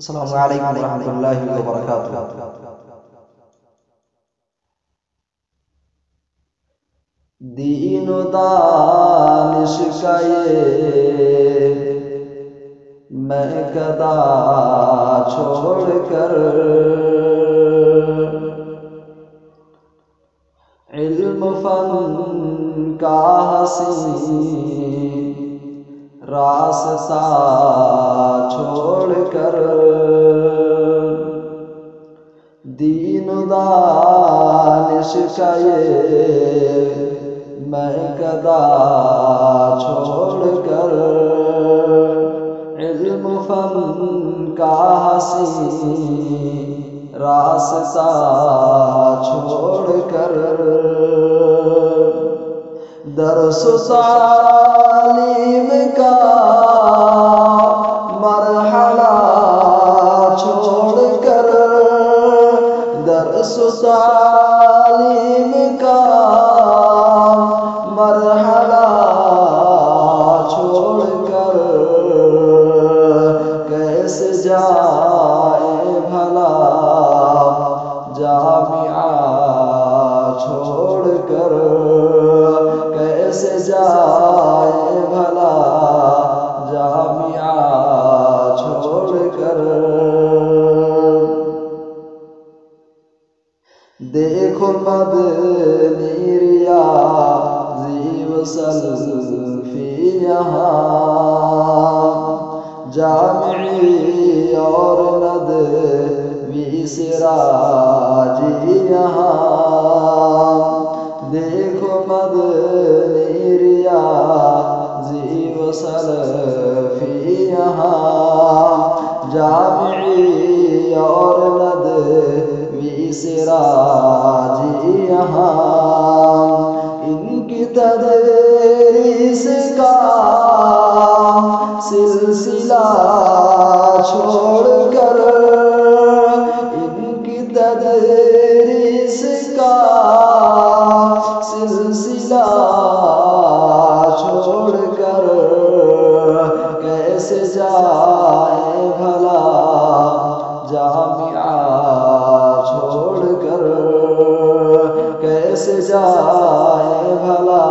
السلام علیکم ورحمۃ اللہ وبرکاتہ۔ دین و دانش کا یہ میں کدا چھوڑ کر، علم فن کا حسین راستہ چھوڑ کر، دین و دانش کا یہ میں کدا چھوڑ کر، علم فن کا حسین راستہ چھوڑ کر، درس و تعلیم کا مرحلہ چھوڑ کر، درس و تعلیم کا مرحلہ چھوڑ کر، کیسے جائے بھلا جامعہ چھوڑ کر، کیسے جائے بھلا جامعہ چھوڑ کر، دیکھو مدنی ریاضی و سلفی یہاں، جامعی اور ندوی سراجی یہاں، دیکھو مدنی ریاضی و سلفی یہاں، جامعی اور ندوی سراجی یہاں، ان کی تدریس کا سلسلہ چھوڑ کر، ان کی تدریس کا سلسلہ چھوڑ کر، کیسے جائے بھلا جامعہ چھوڑ کر، کیسے جائے بھلا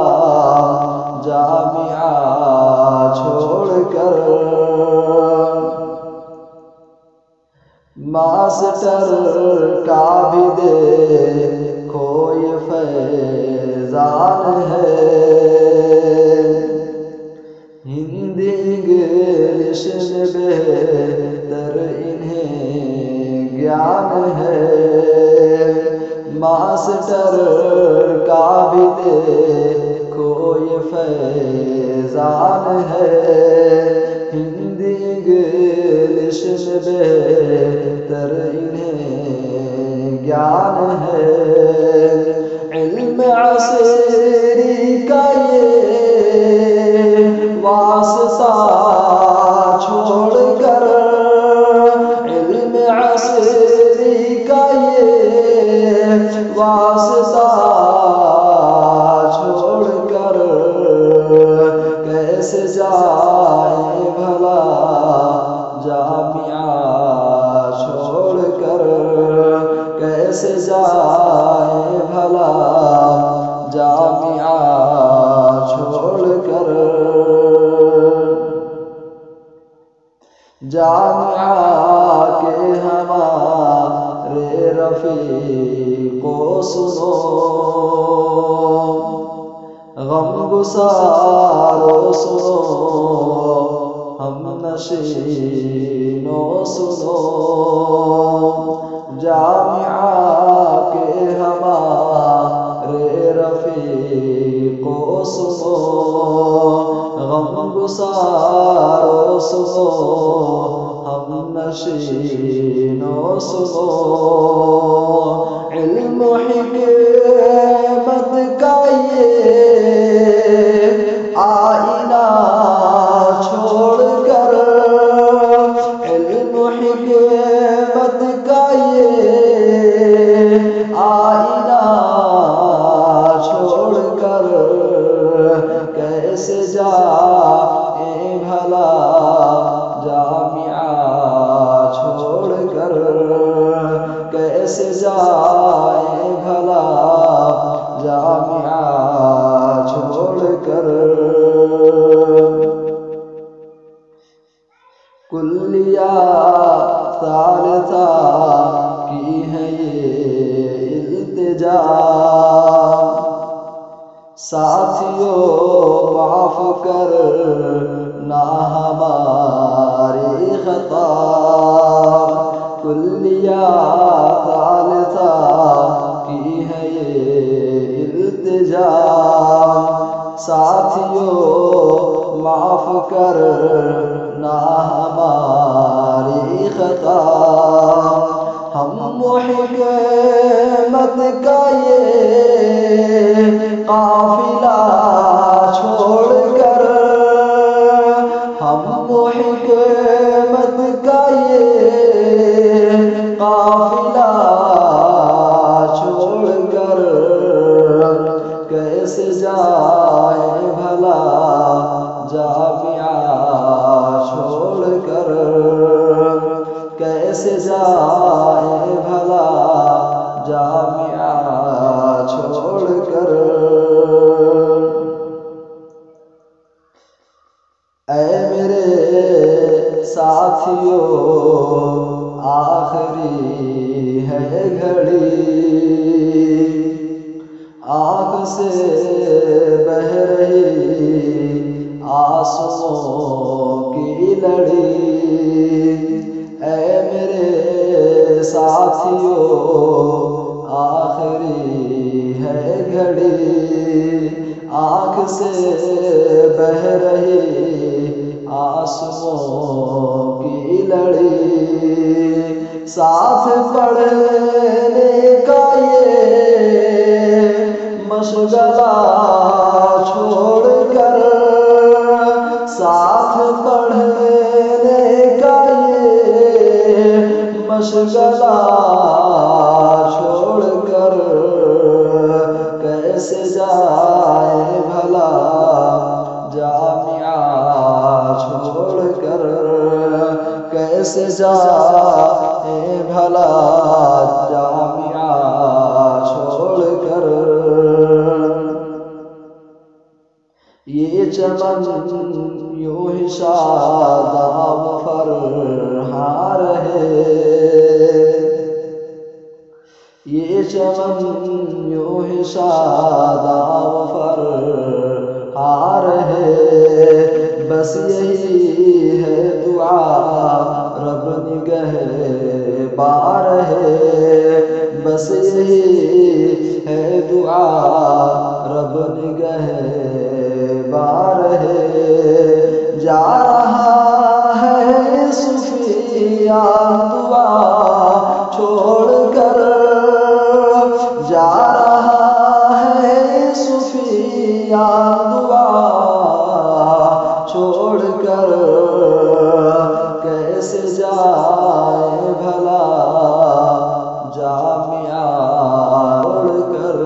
جامعہ چھوڑ کر، ماسٹر کا بھی دیکھو یہ فیضان ہے، ہندی انگلش میں بہتر انہیں گیان ہے، ماسٹر کا بھی دیکھو یہ فیضان ہے، ہندی انگلش میں بہتر انہیں گیان ہے، علم عصری کا یہ واسطہ چھوڑ کر، علم عصری کا یہ واسطہ چھوڑ کر، کیسے جائے بھلا جامعہ چھوڑ کر، کیسے جائے بھلا جامعہ چھوڑ کر، جامعہ کے ہمارے رفیق کو سنو، غم گسارو سنو، ہم نشینو سنو، جامعہ کے ہمارے رفیق کو سنو، غم گسارو سنو، ہم نشینو سنو، علم و حکمت کا یہ آئینہ چھوڑ کر، علم و حکمت کا یہ آئینہ چھوڑ کر، کیسے جائے بھلا جامعہ چھوڑ کلیہ ثالثہ کی ہے یہ التجا، ساتھیوں معاف کرنا ہماری خطا، کلیہ ثالثہ کی ہے یہ التجا، ساتھیوں معاف کرنا ہماری خطا، ہم حکمت کا یہ قافلہ چھوڑ کر، ہم حکمت کا یہ قافلہ چھوڑ کر کیسے جائے بھلا جامعہ چھوڑ کر، کیسے جائے بھلا جامعہ چھوڑ کر۔ اے میرے ساتھیوں آخری ہے گھڑی، آنکھ سے بہہ رہی آنسوؤں کی لڑی، اے میرے ساتھیوں آخری ہے گھڑی، آنکھ سے بہہ رہی آنسوؤں کی لڑی، ساتھ پڑھنے کا یہ مشغلہ چھوڑ کر، ساتھ پڑھنے کا یہ مشغلہ چھوڑ کر کیسے جائے بھلا جامعہ چھوڑ کر، کیسے جائے بھلا جامعہ چھوڑ کر۔ یہ چمن یوں ہی شاداب فرحاں رہے، یہ چمن یوں ہی شاداب فرحاں رہے، بس یہی ہے دعا رب نگہباں رہے، بس یہی ہے دعا رب نگہباں رہے، جا رہا ہے سفیان دعا چھوڑ کر، جا رہا ہے سفیان دعا چھوڑ کر کیسے جائے بھلا جامعہ چھوڑ کر،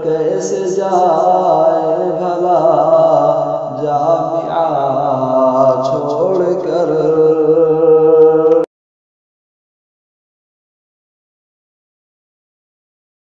کیسے جائے بھلا جامعہ